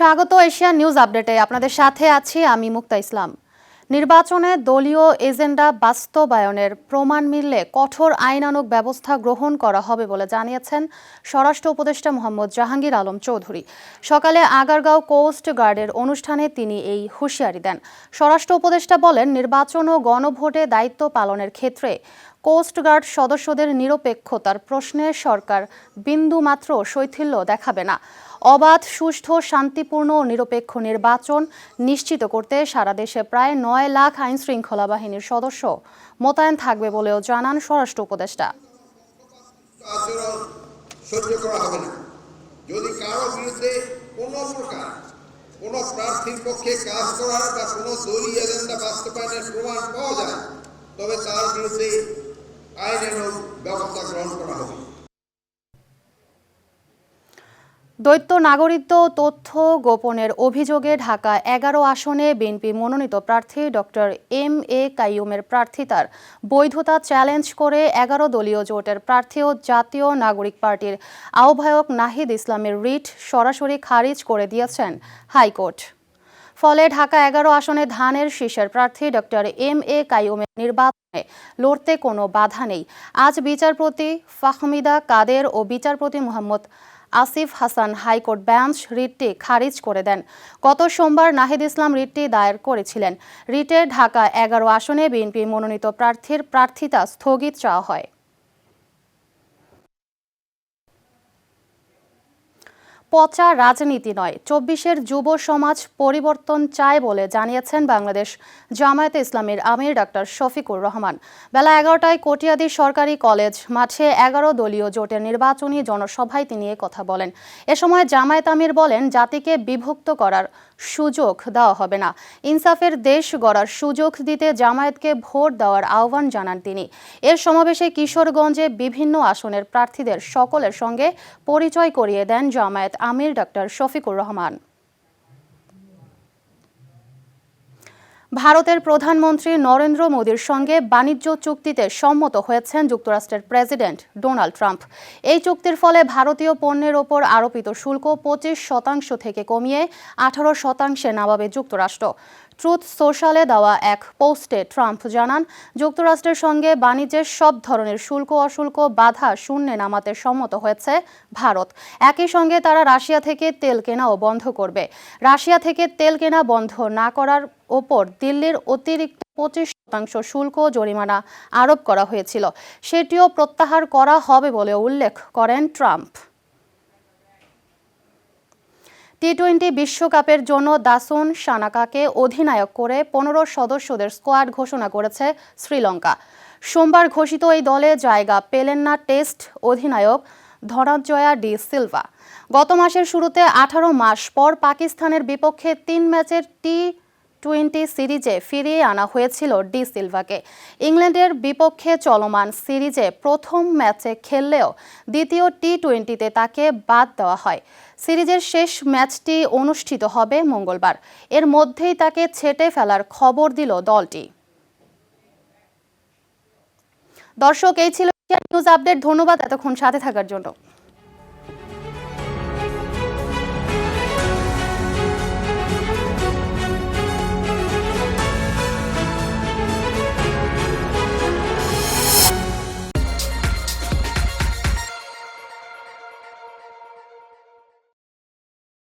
স্বাগত Asia news আপডেটে। আপনাদের সাথে আছি আমি মুক্তা ইসলাম। নির্বাচনে দলীয় এজেন্ডা বাস্তবায়নের প্রমাণ মিললে কঠোর আইনানুগ ব্যবস্থা গ্রহণ করা হবে বলে জানিয়েছেন স্বরাষ্ট্র উপদেষ্টা মোহাম্মদ জাহাঙ্গীর আলম চৌধুরী। সকালে আগারগাঁও কোস্ট গার্ডের অনুষ্ঠানে তিনি এই হুঁশিয়ারি দেন। স্বরাষ্ট্র উপদেষ্টা বলেন, নির্বাচন ও গণভোটে দায়িত্ব পালনের ক্ষেত্রে কোস্ট গার্ড সদস্যদের নিরপেক্ষতার প্রশ্নে সরকার বিন্দুমাত্র শৈথিল্য দেখাবে না। অবাধ, সুষ্ঠু, শান্তিপূর্ণ ও নিরপেক্ষ নির্বাচন নিশ্চিত করতে সারা দেশে প্রায় ৯ লাখ আইনশৃঙ্খলা বাহিনীর সদস্য মোতায়েন থাকবে বলেও জানান স্বরাষ্ট্র উপদেষ্টা। সহ্য করা হবে না। যদি কারো বিরুদ্ধে কোনো প্রকার কোনো প্রার্থীর পক্ষে কাজ করার বা কোনো দলীয় এজেন্ডা বাস্তবায়নের প্রমাণ পাওয়া যায়, তবে তার বিরুদ্ধে আইনানুগ ব্যবস্থা গ্রহণ করা হবে। দ্বৈত নাগরিকত্ব তথ্য গোপনের অভিযোগে ঢাকা ১১ আসনে বিএনপি মনোনীত প্রার্থী ডক্টর এম.এ. কাইয়ুমের প্রার্থিতার বৈধতা চ্যালেঞ্জ করে ১১ দলীয় জোটের প্রার্থী ও জাতীয় নাগরিক পার্টির আহ্বায়ক নাহিদ ইসলামের রিট সরাসরি খারিজ করে দিয়েছেন হাইকোর্ট। ফলে ঢাকা ১১ আসনে ধানের শীষের প্রার্থী ডক্টর এম.এ. কাইয়ুমের নির্বাচনে লড়তে কোনো বাধা নেই। আজ বিচারপতি ফাহমিদা কাদের ও বিচারপতি মোহাম্মদ আসিফ হাসান হাইকোর্ট বেঞ্চ রিটটি খারিজ করে দেন। গত সোমবার নাহিদ ইসলাম রিটটি দায়ের করেছিলেন। রিটে ঢাকা ১১ আসনে বিএনপি মনোনীত প্রার্থীর প্রার্থিতা স্থগিত চাওয়া হয়। পচা রাজনীতি নয়, ২৪-এর যুব সমাজ পরিবর্তন চায় বলে জানিয়েছেন বাংলাদেশ জামায়াতে ইসলামীর আমির ডাক্তার শফিকুর রহমান। বেলা ১১টায় কটিয়াদী সরকারি কলেজ মাঠে ১১ দলীয় জোটের নির্বাচনী জনসভায় তিনি কথা বলেন। এ সময় জামায়াত আমির বলেন, জাতিকে বিভক্ত করার সুযোগ দেওয়া হবে না। ইনসাফের দেশ গড়ার সুযোগ দিতে জামায়াতকে ভোট দেওয়ার আহ্বান জানান তিনি। এর সমাবেশে কিশোরগঞ্জে বিভিন্ন আসনের প্রার্থীদের সকলের সঙ্গে পরিচয় করিয়ে দেন জামায়াত আমির ডাক্তার শফিকুর রহমান। ভারতের প্রধানমন্ত্রী নরেন্দ্র মোদীর সঙ্গে বাণিজ্য চুক্তিতে সম্মত হয়েছেন যুক্তরাষ্ট্রের প্রেসিডেন্ট ডোনাল্ড ট্রাম্প। এই চুক্তির ফলে ভারতীয় পণ্যের ওপর আরোপিত শুল্ক ২৫% থেকে কমিয়ে ১৮%-এ নামাবে যুক্তরাষ্ট্র। ট্রুথ সোশ্যালে দেওয়া এক পোস্টে ট্রাম্প জানান, যুক্তরাষ্ট্রের সঙ্গে বাণিজ্যের সব ধরনের শুল্ক অশুল্ক বাধা শূন্যে নামাতে সম্মত হয়েছে ভারত। একই সঙ্গে তারা রাশিয়া থেকে তেল কেনাও বন্ধ করবে। রাশিয়া থেকে তেল কেনা বন্ধ না করার ওপর দিল্লির অতিরিক্ত ২৫% শুল্ক জরিমানা আরোপ করা হয়েছিল, সেটিও প্রত্যাহার করা হবে বলে উল্লেখ করেন ট্রাম্প। টি-20 বিশ্বকাপের জন্য দাসুন সানাকাকে অধিনায়ক করে ১৫ সদস্যদের স্কোয়াড ঘোষণা করেছে শ্রীলঙ্কা। সোমবার ঘোষিত এই দলে জায়গা পেলেন না টেস্ট অধিনায়ক ধনঞ্জয়া ডি সিলভা। গত মাসের শুরুতে ১৮ মাস পর পাকিস্তানের বিপক্ষে ৩ ম্যাচের টি-20 সিরিজে ফিরিয়ে আনা হয়েছিল ডি সিলভাকে। ইংল্যান্ডের বিপক্ষে চলমান সিরিজে প্রথম ম্যাচে খেললেও দ্বিতীয় টি-20তে তাকে বাদ দেওয়া হয়। সিরিজের শেষ ম্যাচটি অনুষ্ঠিত হবে মঙ্গলবার। এর মধ্যেই তাকে ছেঁটে ফেলার খবর দিল দলটি। দর্শক, এই ছিল নিউজ আপডেট। ধন্যবাদ এতক্ষণ সাথে থাকার জন্য।